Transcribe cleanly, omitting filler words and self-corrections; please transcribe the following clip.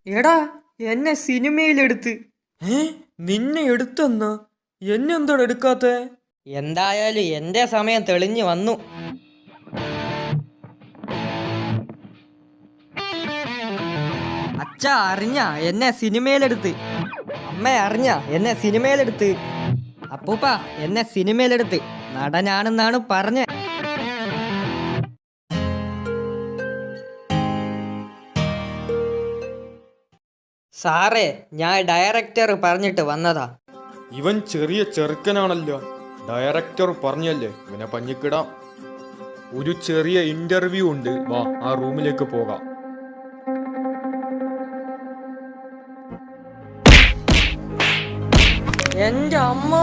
എടാ, എന്നെ സിനിമയിലെടുത്ത്. ഏ, നിന്നെ എടുത്തെന്നാ? എന്നെന്താ എടുക്കാത്തെ? എന്തായാലും എന്റെ സമയം തെളിഞ്ഞു വന്നു. അച്ഛ അറിഞ്ഞ എന്നെ സിനിമയിലെടുത്ത്. അമ്മ അറിഞ്ഞ എന്നെ സിനിമയിലെടുത്ത്. അപ്പൂപ്പ എന്നെ സിനിമയിലെടുത്ത്. നടനാണെന്നാണ് പറഞ്ഞ. സാറേ, ഞാൻ ഡയറക്ടർ പറഞ്ഞിട്ട് വന്നതാ. ഇവൻ ചെറിയ ചെറുക്കനാണല്ലോ. ഡയറക്ടർ പറഞ്ഞല്ലേ ഇവനെ പഞ്ഞിക്കിടാം. ഒരു ചെറിയ ഇന്റർവ്യൂ ഉണ്ട്, വാ ആ റൂമിലേക്ക് പോകാം. എന്റെ അമ്മ.